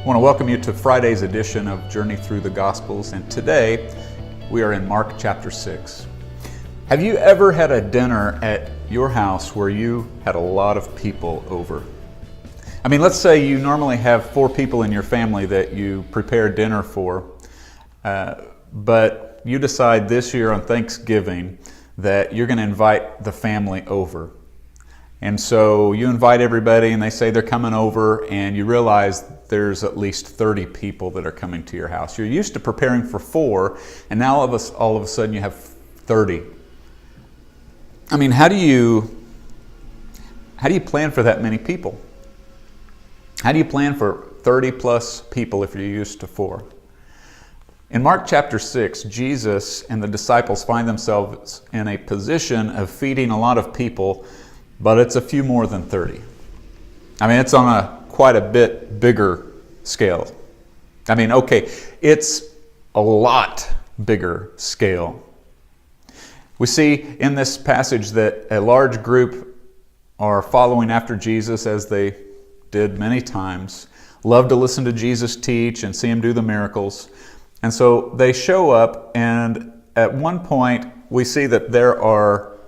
I want to welcome you to Friday's edition of Journey Through the Gospels, and today we are in Mark chapter 6. Have you ever had a dinner at your house where you had a lot of people over? I mean, let's say you normally have 4 people in your family that you prepare dinner for, but you decide this year on Thanksgiving that you're going to invite the family over. And so you invite everybody and they say they're coming over, and you realize there's at least 30 people that are coming to your house. You're used to preparing for 4, and now all of a sudden you have 30. I mean, how do you plan for that many people? How do you plan for 30 plus people if you're used to 4? In Mark chapter 6, Jesus and the disciples find themselves in a position of feeding a lot of people, but it's a few more than 30. I mean, it's on quite a bit bigger scale. I mean, okay, it's a lot bigger scale. We see in this passage that a large group are following after Jesus, as they did many times, love to listen to Jesus teach and see him do the miracles. And so they show up, and at one point we see that there are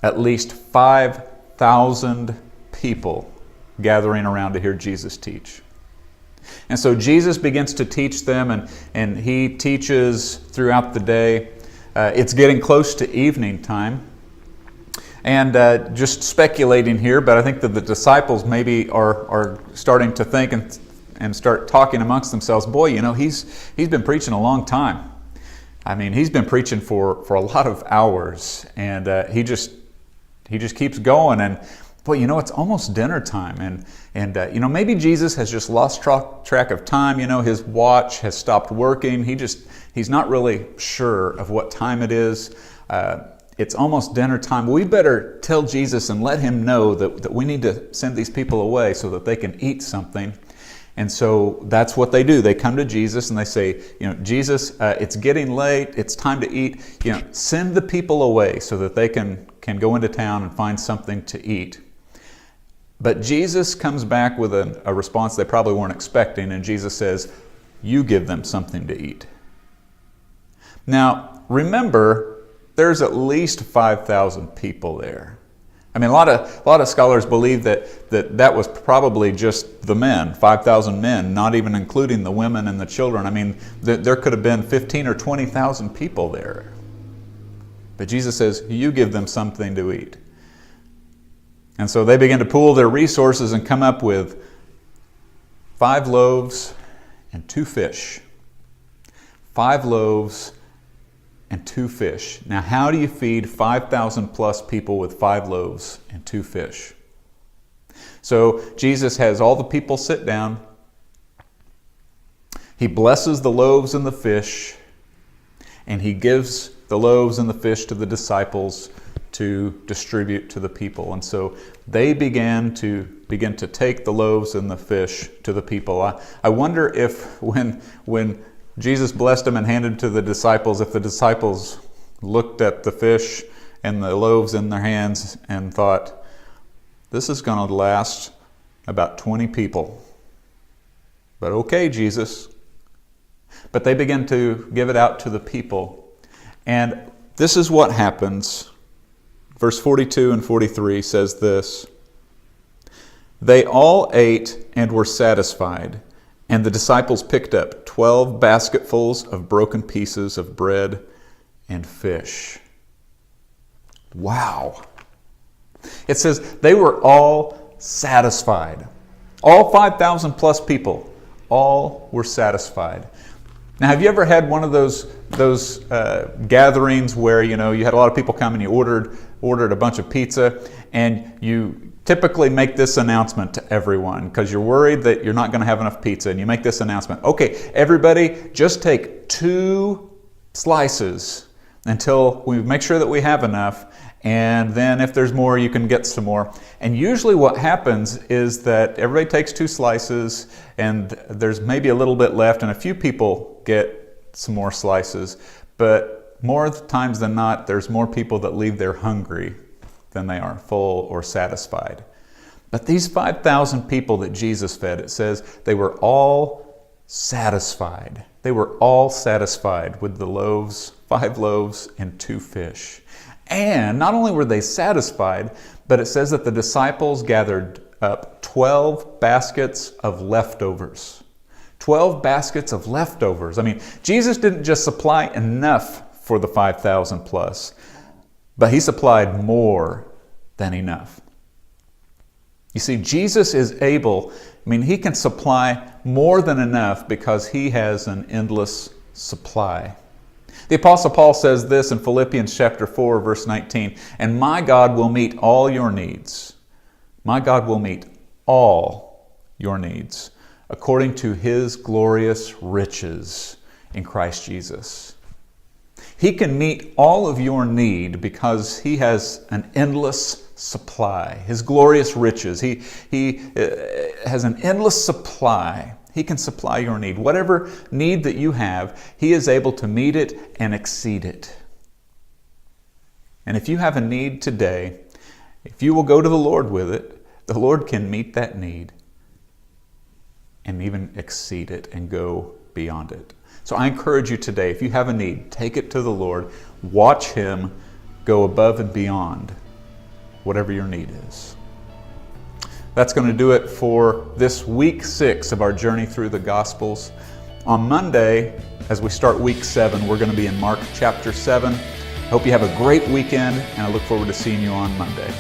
at least 5,000 people gathering around to hear Jesus teach. And so Jesus begins to teach them, and he teaches throughout the day. It's getting close to evening time. And just speculating here, but I think that the disciples maybe are starting to think and start talking amongst themselves, boy, you know, he's been preaching a long time. I mean, he's been preaching for a lot of hours, and he just keeps going. And boy, you know, it's almost dinner time, and you know, maybe Jesus has just lost track of time. You know, his watch has stopped working. He's not really sure of what time it is. It's almost dinner time. We better tell Jesus and let him know that we need to send these people away so that they can eat something. And so that's what they do. They come to Jesus and they say, you know, Jesus, it's getting late. It's time to eat. You know, send the people away so that they can go into town and find something to eat. But Jesus comes back with a response they probably weren't expecting, and Jesus says, you give them something to eat. Now, remember, there's at least 5,000 people there. I mean, a lot of scholars believe that was probably just the men, 5,000 men, not even including the women and the children. I mean, there could have been 15 or 20,000 people there. But Jesus says, you give them something to eat. And so they begin to pool their resources and come up with 5 loaves and 2 fish. 5 loaves and 2 fish. Now, how do you feed 5,000 plus people with 5 loaves and 2 fish? So Jesus has all the people sit down. He blesses the loaves and the fish, and he gives the loaves and the fish to the disciples to distribute to the people. And so they begin to take the loaves and the fish to the people. I wonder if when Jesus blessed them and handed to the disciples, if the disciples looked at the fish and the loaves in their hands and thought, this is going to last about 20 people. But okay, Jesus. But they begin to give it out to the people. And this is what happens. Verse 42 and 43 says this: they all ate and were satisfied, and the disciples picked up 12 basketfuls of broken pieces of bread and fish. Wow. It says they were all satisfied. All 5,000 plus people, all were satisfied. Now, have you ever had one of those gatherings where, you know, you had a lot of people come and you ordered a bunch of pizza, and you typically make this announcement to everyone because you're worried that you're not going to have enough pizza, and you make this announcement: okay, everybody, just take 2 slices until we make sure that we have enough, and then if there's more, you can get some more. And usually what happens is that everybody takes 2 slices, and there's maybe a little bit left, and a few people get some more slices. But more times than not, there's more people that leave there hungry than they are full or satisfied. But these 5,000 people that Jesus fed, it says they were all satisfied. They were all satisfied with the loaves, 5 loaves and 2 fish. And not only were they satisfied, but it says that the disciples gathered up 12 baskets of leftovers. 12 baskets of leftovers. I mean, Jesus didn't just supply enough for the 5,000 plus, but he supplied more than enough. You see, Jesus is able, he can supply more than enough because he has an endless supply. The Apostle Paul says this in Philippians chapter 4, verse 19, "And my God will meet all your needs." My God will meet all your needs according to his glorious riches in Christ Jesus. He can meet all of your need because he has an endless supply, his glorious riches. He has an endless supply. He can supply your need. Whatever need that you have, he is able to meet it and exceed it. And if you have a need today, if you will go to the Lord with it, the Lord can meet that need and even exceed it and go beyond it. So I encourage you today, if you have a need, take it to the Lord. Watch him go above and beyond whatever your need is. That's going to do it for this week 6 of our journey through the Gospels. On Monday, as we start week 7, we're going to be in Mark chapter 7. Hope you have a great weekend, and I look forward to seeing you on Monday.